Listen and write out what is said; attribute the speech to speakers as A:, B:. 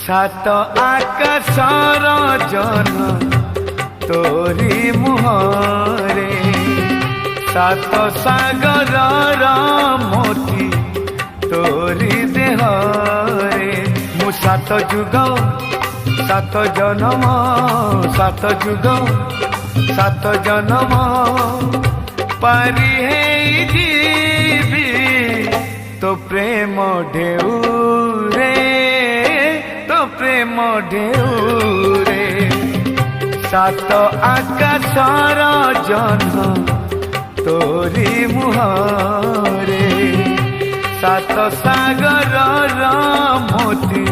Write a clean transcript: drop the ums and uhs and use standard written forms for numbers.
A: सात आकाशर जन तोरी मुहरे सात सागर मोती तोरी देहरे मु सात जुग सात जन्म सात जुग सात जन्म पारी है जीवी तो प्रेम ढेउ रे तो प्रेम ढेउ रे सात आकाशर जन तोरी मुहरे सात सागर मोती